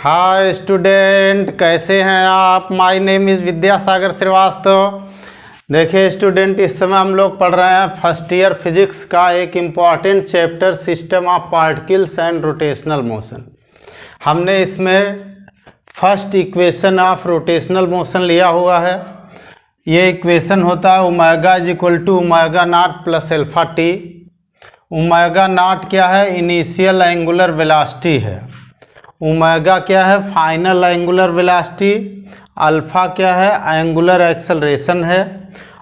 Hi student, कैसे हैं आप। My name is Vidyasagar Srivastava. देखिए स्टूडेंट, इस समय हम लोग पढ़ रहे हैं फर्स्ट ईयर फिजिक्स का एक important chapter system of particles and rotational motion. हमने इसमें first equation of rotational motion लिया हुआ है। ये इक्वेशन होता है omega is equal to omega naught plus alpha t. Omega naught क्या है? इनिशियल एंगुलर वेलोसिटी है। ओमेगा क्या है? Final angular velocity. अल्फा क्या है? एंगुलर एक्सेलरेशन है।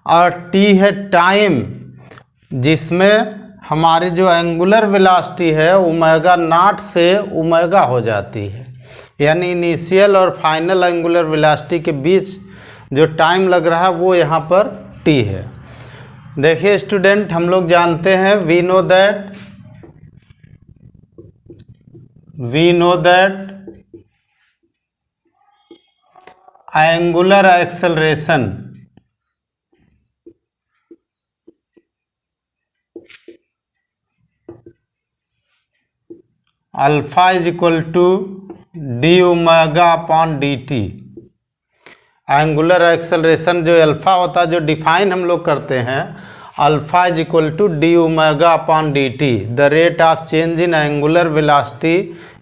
और टी है टाइम, जिसमें हमारी जो एंगुलर वेलोसिटी है ओमेगा नॉट से ओमेगा हो जाती है, यानी इनिशियल और फाइनल एंगुलर वेलोसिटी के बीच जो टाइम लग रहा है वो यहाँ पर टी है। देखिए स्टूडेंट, हम लोग जानते हैं we know that angular acceleration alpha is equal to d omega upon d t. Angular acceleration जो अल्फा होता है, जो डिफाइन हम लोग करते हैं, alpha is equal to d omega upon d t. The rate of change in angular velocity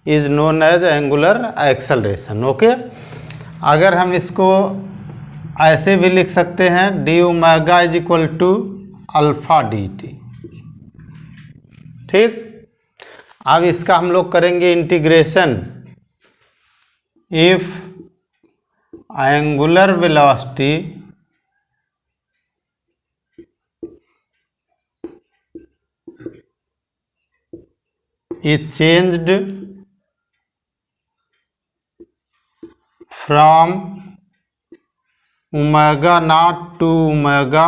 is known as angular acceleration. Okay, अगर हम इसको ऐसे भी लिख सकते हैं, d omega is equal to alpha d t. ठीक, अब इसका हम लोग करेंगे integration. If angular velocity is changed from omega naught to omega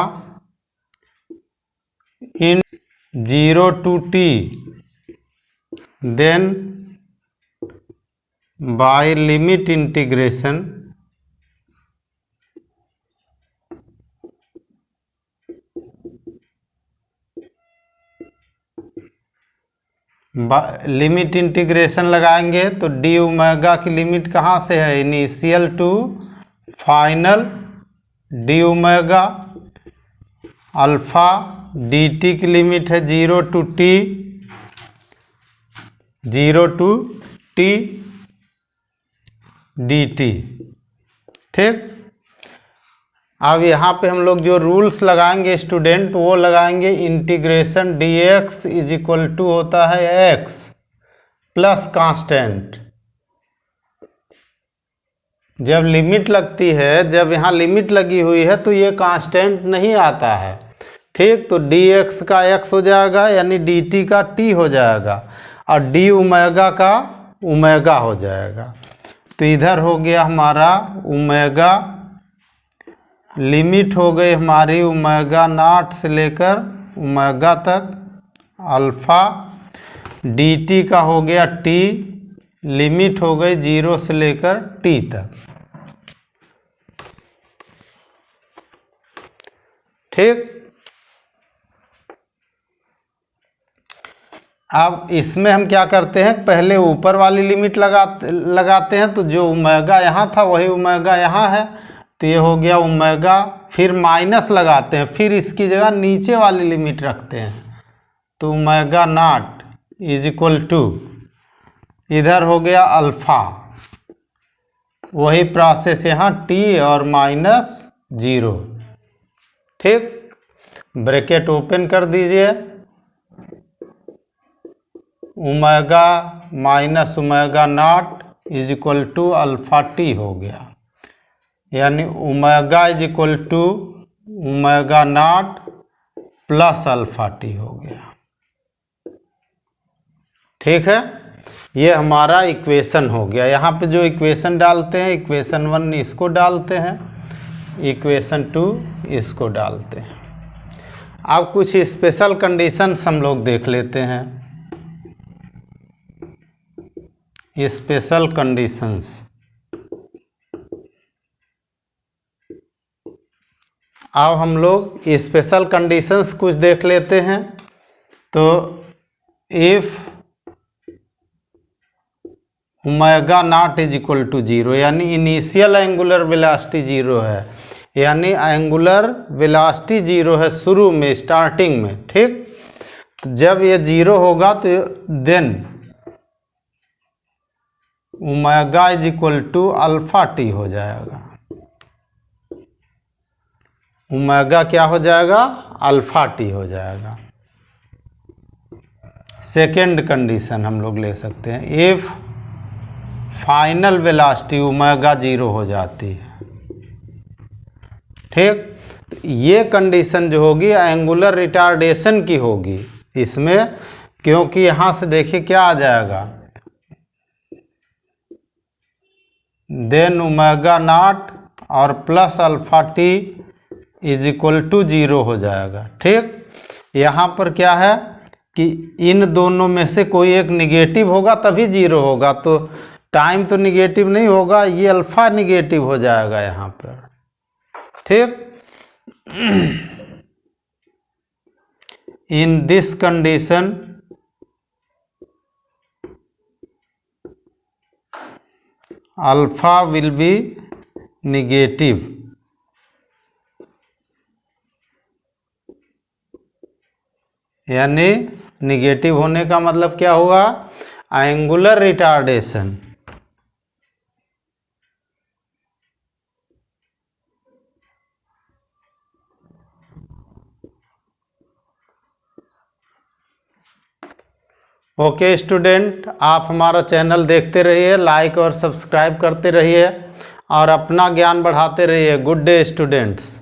in 0 to t, then by limit integration limit integration लगाएंगे तो डी ओमेगा की लिमिट कहाँ से है? Initial to final d omega. Alpha d t की limit है 0 to t D t. ठीक, अब यहाँ पे हम लोग जो रूल्स लगाएंगे स्टूडेंट, वो लगाएंगे integration d x is equal to होता है एक्स प्लस कांस्टेंट। जब लिमिट लगती है, जब यहाँ लिमिट लगी हुई है तो ये कांस्टेंट नहीं आता है। ठीक, तो डी एक्स का एक्स हो जाएगा, यानी डी टी का टी हो जाएगा, और डी ओमेगा का ओमेगा हो जाएगा। तो इधर हो गया हमारा ओमेगा, लिमिट हो गई हमारी ओमेगा नॉट से लेकर ओमेगा तक। अल्फा डी टी का हो गया टी, लिमिट हो गई 0 से लेकर टी तक। ठीक, अब इसमें हम क्या करते हैं, पहले ऊपर वाली लिमिट लगाते हैं, तो जो ओमेगा यहाँ था वही ओमेगा यहाँ है, तो ये हो गया ओमेगा। फिर माइनस लगाते हैं, फिर इसकी जगह नीचे वाली लिमिट रखते हैं, तो omega naught is equal to, इधर हो गया अल्फा, वही प्रोसेस यहाँ टी और माइनस 0। ठीक, ब्रैकेट ओपन कर दीजिए, omega minus omega naught is equal to alpha t हो गया, यानी omega is equal to omega naught plus alpha t हो गया। ठीक है, ये हमारा इक्वेशन हो गया। यहाँ पे जो इक्वेशन डालते हैं, इक्वेशन 1 इसको डालते हैं, इक्वेशन 2 इसको डालते हैं। अब कुछ स्पेशल कंडीशंस हम लोग देख लेते हैं। स्पेशल कंडीशंस, अब हम लोग स्पेशल कंडीशंस कुछ देख लेते हैं। तो if omega naught is equal to 0, यानी इनिशियल एंगुलर वेलोसिटी 0 है, यानी एंगुलर वेलोसिटी 0 है शुरू में, स्टार्टिंग में। ठीक, तो जब ये 0 होगा तो then omega is equal to alpha t हो जाएगा। ओमेगा क्या हो जाएगा? अल्फा टी हो जाएगा। सेकेंड कंडीशन हम लोग ले सकते हैं, इफ फाइनल वेलोसिटी ओमेगा 0 हो जाती है। ठीक, ये कंडीशन जो होगी एंगुलर रिटार्डेशन की होगी इसमें, क्योंकि यहाँ से देखिए क्या आ जाएगा, देन ओमेगा नॉट और plus alpha t is equal to 0 हो जाएगा। ठीक, यहाँ पर क्या है कि इन दोनों में से कोई एक निगेटिव होगा तभी 0 होगा, तो टाइम तो निगेटिव नहीं होगा, ये अल्फा निगेटिव हो जाएगा यहाँ पर। ठीक, in this condition alpha will be negative, यानी निगेटिव होने का मतलब क्या हुआ? Angular retardation. ओके स्टूडेंट, आप हमारा चैनल देखते रहिए, लाइक और सब्सक्राइब करते रहिए और अपना ज्ञान बढ़ाते रहिए। Good day students.